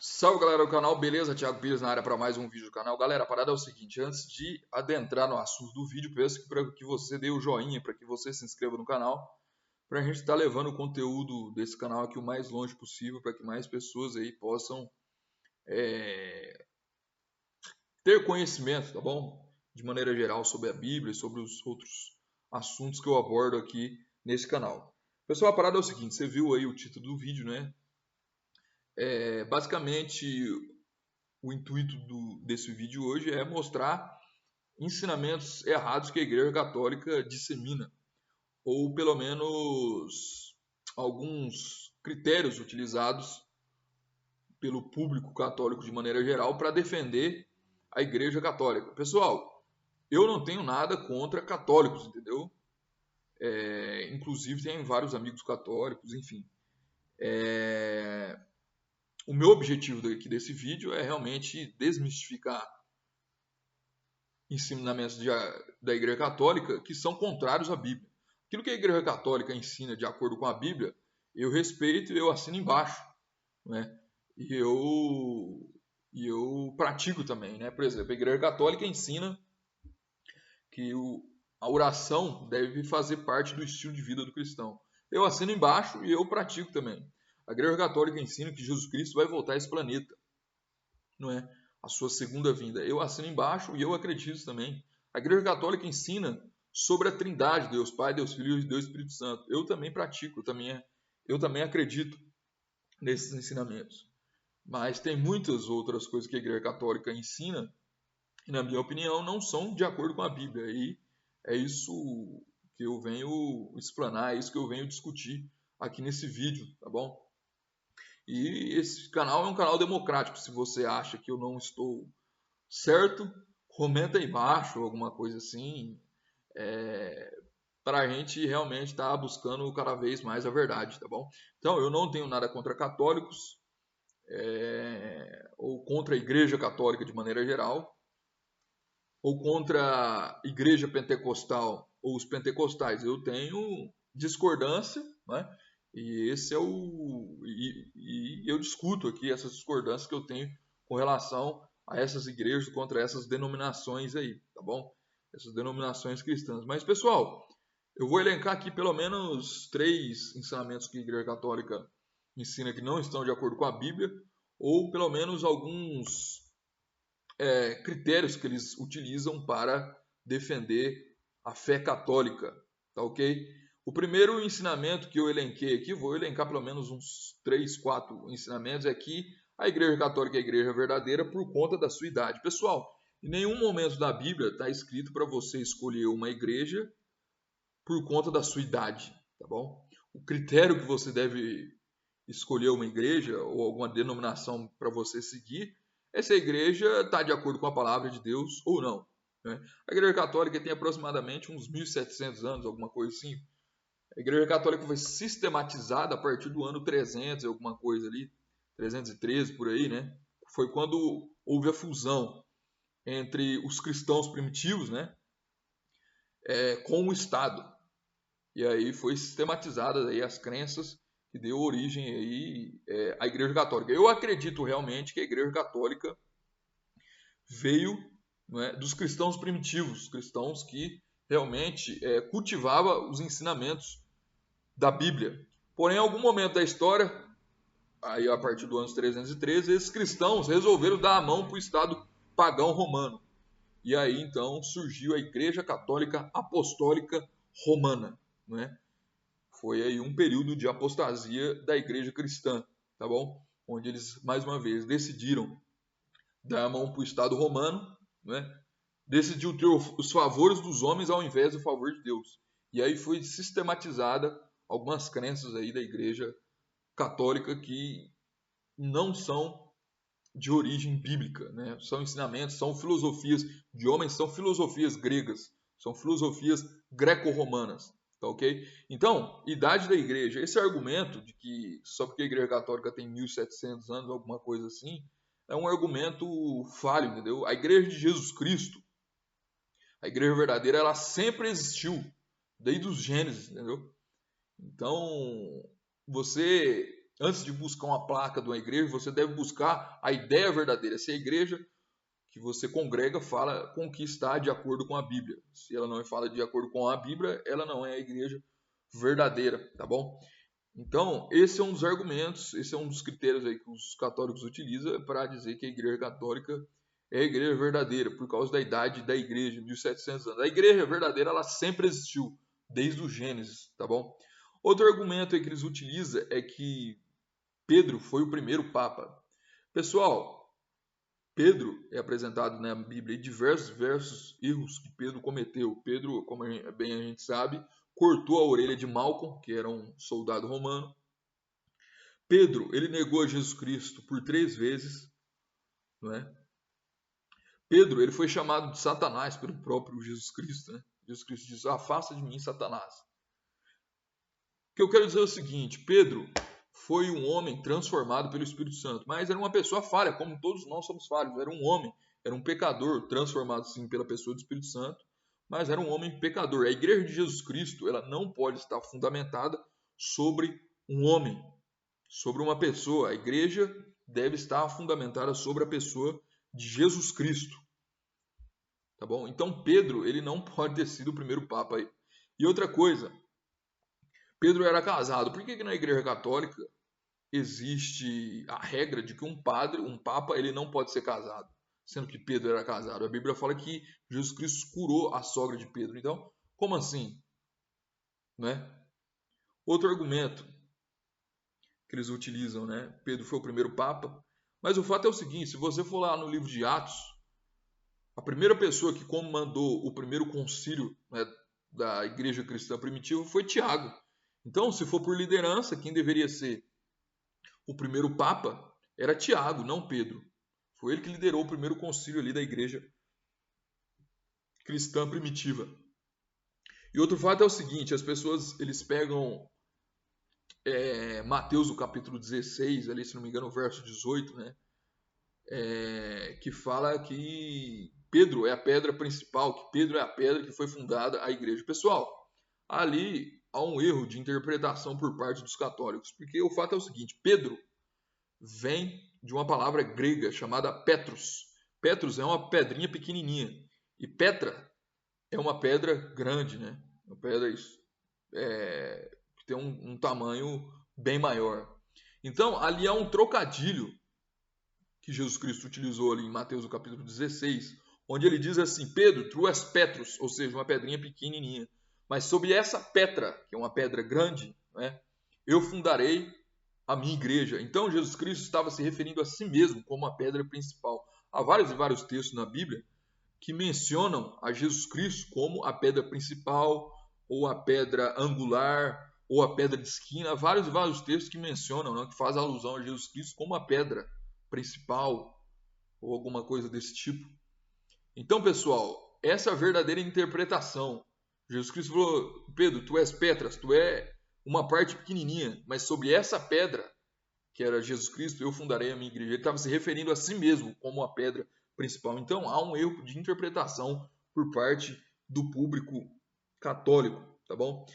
Salve galera do canal, beleza? Thiago Pires na área para mais um vídeo do canal. Galera, a parada é o seguinte, antes de adentrar no assunto do vídeo, peço para que você dê o joinha, para que você se inscreva no canal, para a gente estar levando o conteúdo desse canal aqui o mais longe possível, para que mais pessoas aí possam ter conhecimento, tá bom? De maneira geral sobre a Bíblia e sobre os outros assuntos que eu abordo aqui nesse canal. Pessoal, a parada é o seguinte, você viu aí o título do vídeo, né? Basicamente, o intuito desse vídeo hoje é mostrar ensinamentos errados que a Igreja Católica dissemina, ou pelo menos alguns critérios utilizados pelo público católico de maneira geral para defender a Igreja Católica. Pessoal, eu não tenho nada contra católicos, entendeu? Inclusive tem vários amigos católicos, enfim. O meu objetivo aqui desse vídeo é realmente desmistificar ensinamentos da Igreja Católica que são contrários à Bíblia. Aquilo que a Igreja Católica ensina de acordo com a Bíblia, eu respeito e eu assino embaixo, né? E eu pratico também, né? Por exemplo, a Igreja Católica ensina que a oração deve fazer parte do estilo de vida do cristão. Eu assino embaixo e eu pratico também. A Igreja Católica ensina que Jesus Cristo vai voltar a esse planeta, não é? A sua segunda vinda. Eu assino embaixo e eu acredito também. A Igreja Católica ensina sobre a Trindade, Deus Pai, Deus Filho e Deus Espírito Santo. Eu também pratico, eu também acredito nesses ensinamentos. Mas tem muitas outras coisas que a Igreja Católica ensina e, na minha opinião, não são de acordo com a Bíblia. E é isso que eu venho explanar, é isso que eu venho discutir aqui nesse vídeo, tá bom? E esse canal é um canal democrático. Se você acha que eu não estou certo, comenta aí embaixo, alguma coisa assim, para a gente realmente estar buscando cada vez mais a verdade, tá bom? Então, eu não tenho nada contra católicos, ou contra a Igreja Católica de maneira geral, ou contra a Igreja Pentecostal ou os pentecostais. Eu tenho discordância, né? E esse é e eu discuto aqui essas discordâncias que eu tenho com relação a essas igrejas contra essas denominações aí, tá bom? Essas denominações cristãs. Mas pessoal, eu vou elencar aqui pelo menos 3 ensinamentos que a Igreja Católica ensina que não estão de acordo com a Bíblia, ou pelo menos alguns critérios que eles utilizam para defender a fé católica, tá ok? O primeiro ensinamento que eu elenquei aqui, vou elencar pelo menos uns 3, 4 ensinamentos, é que a Igreja Católica é a igreja verdadeira por conta da sua idade. Pessoal, em nenhum momento da Bíblia está escrito para você escolher uma igreja por conta da sua idade, tá bom? O critério que você deve escolher uma igreja ou alguma denominação para você seguir é se a igreja está de acordo com a palavra de Deus ou não, né? A Igreja Católica tem aproximadamente uns 1.700 anos, alguma coisa assim. A Igreja Católica foi sistematizada a partir do ano 300, alguma coisa ali, 313 por aí, né? Foi quando houve a fusão entre os cristãos primitivos, né, com o Estado. E aí foi sistematizada aí as crenças que deu origem aí à Igreja Católica. Eu acredito realmente que a Igreja Católica veio, né, dos cristãos primitivos, cristãos que realmente cultivavam os ensinamentos da Bíblia. Porém, em algum momento da história, aí a partir do ano 313, esses cristãos resolveram dar a mão para o Estado pagão romano. E aí então surgiu a Igreja Católica Apostólica Romana, né? Foi aí um período de apostasia da igreja cristã, tá bom? Onde eles, mais uma vez, decidiram dar a mão para o Estado romano, né? Decidiu ter os favores dos homens ao invés do favor de Deus. E aí foi sistematizada algumas crenças aí da igreja católica que não são de origem bíblica, né? São ensinamentos, são filosofias de homens, são filosofias gregas, são filosofias greco-romanas, tá ok? Então, idade da igreja, esse argumento de que só porque a igreja católica tem 1.700 anos, alguma coisa assim, é um argumento falho, entendeu? A igreja de Jesus Cristo, a igreja verdadeira, ela sempre existiu, desde os Gênesis, entendeu? Então, você antes de buscar uma placa de uma igreja, você deve buscar a ideia verdadeira. Se a igreja que você congrega fala com o que está de acordo com a Bíblia. Se ela não fala de acordo com a Bíblia, ela não é a igreja verdadeira, tá bom? Então, esse é um dos argumentos, esse é um dos critérios aí que os católicos utilizam para dizer que a igreja católica é a igreja verdadeira, por causa da idade da igreja, 1700 anos. A igreja verdadeira, ela sempre existiu, desde o Gênesis, tá bom? Outro argumento aí que eles utilizam é que Pedro foi o primeiro papa. Pessoal, Pedro é apresentado na Bíblia em diversos erros que Pedro cometeu. Pedro, como bem a gente sabe, cortou a orelha de Malco, que era um soldado romano. Pedro, ele negou a Jesus Cristo por 3 vezes, não é? Pedro, ele foi chamado de Satanás pelo próprio Jesus Cristo, né? Jesus Cristo diz: afasta de mim, Satanás. O que eu quero dizer é o seguinte: Pedro foi um homem transformado pelo Espírito Santo, mas era uma pessoa falha, como todos nós somos falhos. Era um homem, era um pecador, transformado sim pela pessoa do Espírito Santo, mas era um homem pecador. A igreja de Jesus Cristo, ela não pode estar fundamentada sobre um homem, sobre uma pessoa. A igreja deve estar fundamentada sobre a pessoa de Jesus Cristo. Tá bom? Então Pedro, ele não pode ter sido o primeiro papa aí. E outra coisa, Pedro era casado. Por que na igreja católica existe a regra de que um padre, um papa, ele não pode ser casado, sendo que Pedro era casado? A Bíblia fala que Jesus Cristo curou a sogra de Pedro. Então, como assim? Né? Outro argumento que eles utilizam, né? Pedro foi o primeiro papa, mas o fato é o seguinte: se você for lá no livro de Atos, a primeira pessoa que comandou o primeiro concílio, né, da igreja cristã primitiva foi Tiago. Então, se for por liderança, quem deveria ser o primeiro papa era Tiago, não Pedro. Foi ele que liderou o primeiro concílio ali da igreja cristã primitiva. E outro fato é o seguinte: as pessoas, eles pegam Mateus, o capítulo 16, ali, se não me engano, o verso 18, né? Que fala que Pedro é a pedra principal, que Pedro é a pedra que foi fundada a igreja. Pessoal, ali há um erro de interpretação por parte dos católicos, porque o fato é o seguinte: Pedro vem de uma palavra grega chamada Petros. Petros é uma pedrinha pequenininha e Petra é uma pedra grande, né? Uma pedra que tem um tamanho bem maior. Então, ali há um trocadilho que Jesus Cristo utilizou ali em Mateus, no capítulo 16, onde ele diz assim: Pedro, tu és Petros, ou seja, uma pedrinha pequenininha, mas sobre essa Petra, que é uma pedra grande, né, eu fundarei a minha igreja. Então, Jesus Cristo estava se referindo a si mesmo como a pedra principal. Há vários e vários textos na Bíblia que mencionam a Jesus Cristo como a pedra principal, ou a pedra angular, ou a pedra de esquina. Há vários e vários textos que mencionam, né, que fazem alusão a Jesus Cristo como a pedra principal, ou alguma coisa desse tipo. Então, pessoal, essa é a verdadeira interpretação. Jesus Cristo falou: Pedro, tu és Petras, tu é uma parte pequenininha, mas sobre essa pedra, que era Jesus Cristo, eu fundarei a minha igreja. Ele estava se referindo a si mesmo como a pedra principal. Então, há um erro de interpretação por parte do público católico, tá bom?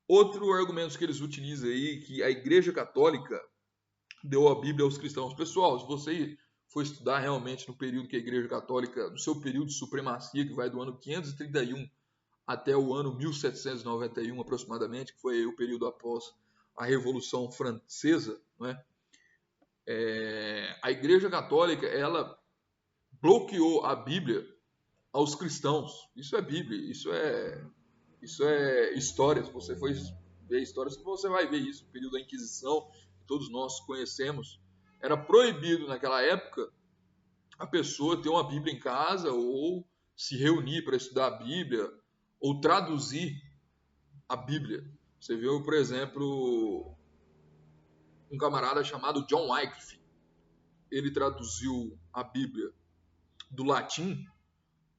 Outro argumento que eles utilizam aí, que a igreja católica deu a Bíblia aos cristãos. Pessoal, se você for estudar realmente no período que a igreja católica, no seu período de supremacia, que vai do ano 531 até o ano 1791 aproximadamente, que foi o período após a Revolução Francesa, né? A igreja católica, ela bloqueou a Bíblia aos cristãos. Isso é Bíblia, isso é história. Se você for ver histórias, você vai ver isso. O período da Inquisição, que todos nós conhecemos, era proibido naquela época a pessoa ter uma Bíblia em casa, ou se reunir para estudar a Bíblia, ou traduzir a Bíblia. Você viu, por exemplo, um camarada chamado John Wycliffe. Ele traduziu a Bíblia do latim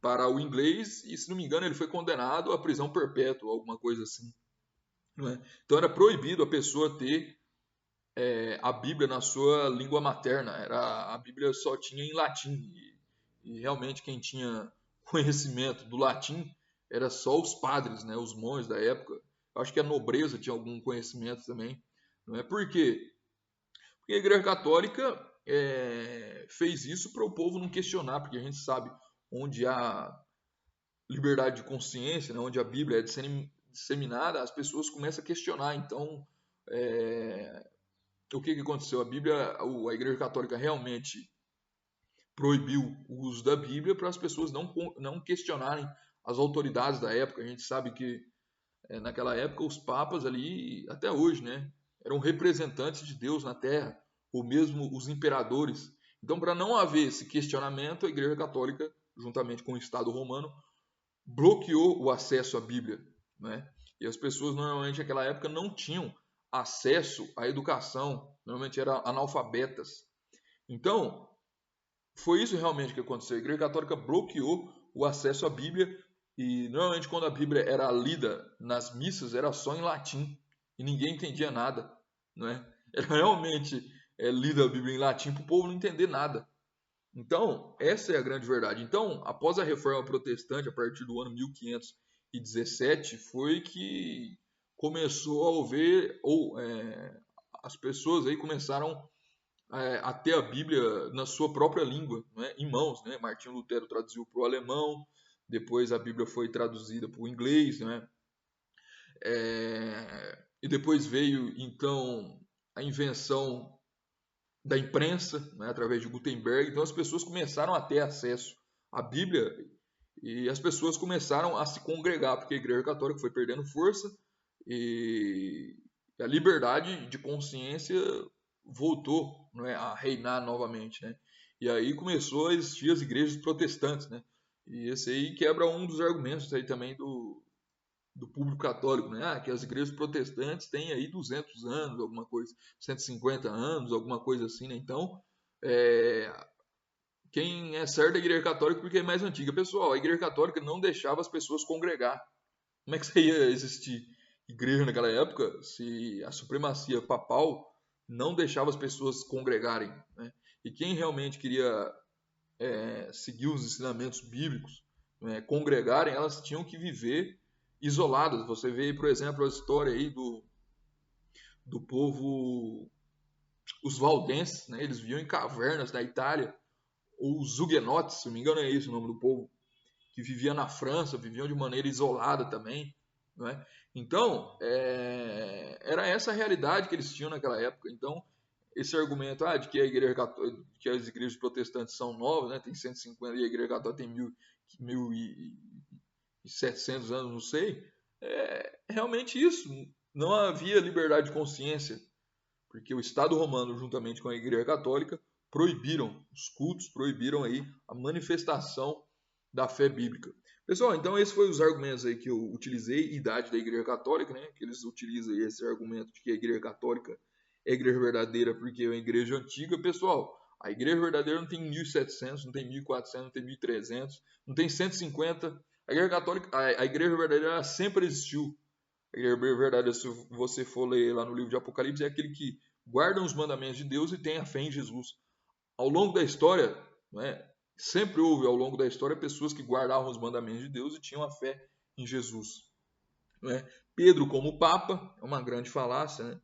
para o inglês e, se não me engano, ele foi condenado à prisão perpétua, alguma coisa assim. Né? Então era proibido a pessoa ter a Bíblia na sua língua materna. A Bíblia só tinha em latim. E realmente quem tinha conhecimento do latim era só os padres, né? Os monges da época. Eu acho que a nobreza tinha algum conhecimento também. Não é? Por quê? Porque a Igreja Católica fez isso para o povo não questionar, porque a gente sabe onde há liberdade de consciência, né, onde a Bíblia é disseminada, as pessoas começam a questionar. Então, o que aconteceu? A Igreja Católica realmente proibiu o uso da Bíblia para as pessoas não questionarem as autoridades da época. A gente sabe que naquela época os papas ali, até hoje, né, eram representantes de Deus na Terra, ou mesmo os imperadores. Então, para não haver esse questionamento, a Igreja Católica, juntamente com o Estado Romano, bloqueou o acesso à Bíblia, né? E as pessoas normalmente naquela época não tinham acesso à educação, normalmente eram analfabetas. Então, foi isso realmente que aconteceu. A Igreja Católica bloqueou o acesso à Bíblia e normalmente quando a Bíblia era lida nas missas era só em latim e ninguém entendia nada, não é? Era realmente lida a Bíblia em latim para o povo não entender nada. Então, essa é a grande verdade. Então, após a Reforma Protestante, a partir do ano 1517, foi que começou a haver, as pessoas aí começaram a ter a Bíblia na sua própria língua, né, em mãos, né? Martinho Lutero traduziu para o alemão, depois a Bíblia foi traduzida para o inglês, né? E depois veio então a invenção da imprensa, né, através de Gutenberg. Então as pessoas começaram a ter acesso à Bíblia e as pessoas começaram a se congregar, porque a Igreja Católica foi perdendo força e a liberdade de consciência voltou, não é, a reinar novamente, né? E aí começou a existir as igrejas protestantes, né? E esse aí quebra um dos argumentos aí também do público católico, né? Que as igrejas protestantes têm aí 200 anos, alguma coisa, 150 anos, alguma coisa assim, né? Então, quem é certo é a Igreja Católica porque é mais antiga. Pessoal, a Igreja Católica não deixava as pessoas congregar. Como é que você ia existir igreja naquela época se a supremacia papal não deixava as pessoas congregarem, né? E quem realmente queria seguir os ensinamentos bíblicos, né, congregarem, elas tinham que viver isoladas. Você vê, por exemplo, a história aí do povo, os valdenses, né? Eles viviam em cavernas na Itália, ou os huguenotes, se não me engano é esse o nome do povo, que vivia na França, viviam de maneira isolada também, não é? Então, era essa a realidade que eles tinham naquela época. Então, esse argumento de que a igreja católica, que as igrejas protestantes são novas, né, tem 150 e a igreja católica tem 1.700 anos, não sei, é realmente isso. Não havia liberdade de consciência, porque o Estado Romano, juntamente com a Igreja Católica, proibiram os cultos, proibiram aí a manifestação da fé bíblica. Pessoal, então esses foram os argumentos aí que eu utilizei, idade da Igreja Católica, né? Que eles utilizam aí esse argumento de que a Igreja Católica é a igreja verdadeira porque é uma igreja antiga. Pessoal, a igreja verdadeira não tem 1.700, não tem 1.400, não tem 1.300, não tem 150. A igreja católica, a igreja verdadeira sempre existiu. A igreja verdadeira, se você for ler lá no livro de Apocalipse, é aquele que guarda os mandamentos de Deus e tem a fé em Jesus. Ao longo da história, né, sempre houve ao longo da história pessoas que guardavam os mandamentos de Deus e tinham a fé em Jesus. Né? Pedro como Papa é uma grande falácia, né?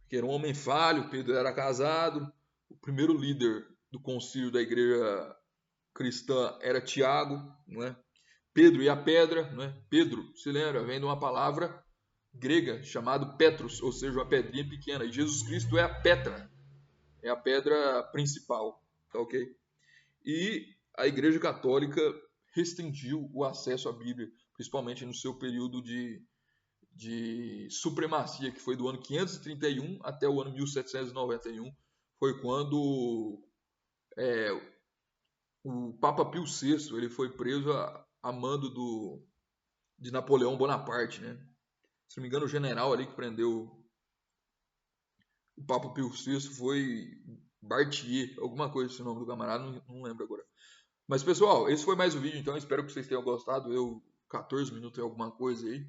Porque era um homem falho, Pedro era casado, o primeiro líder do concílio da igreja cristã era Tiago, não é? Pedro e a pedra, não é? Pedro, se lembra, vem de uma palavra grega chamada Petros, ou seja, uma pedrinha pequena. E Jesus Cristo é a Petra, é a pedra principal, tá ok? E a Igreja Católica restringiu o acesso à Bíblia, principalmente no seu período de supremacia, que foi do ano 531 até o ano 1791, foi quando o Papa Pio VI ele foi preso a mando de Napoleão Bonaparte, né? Se não me engano, o general ali que prendeu o Papa Pio VI foi Bartier, alguma coisa esse nome do camarada, não lembro agora. Mas pessoal, esse foi mais um vídeo, então espero que vocês tenham gostado. 14 minutos e alguma coisa aí.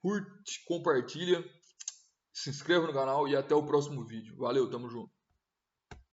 Curte, compartilha, se inscreva no canal e até o próximo vídeo. Valeu, tamo junto.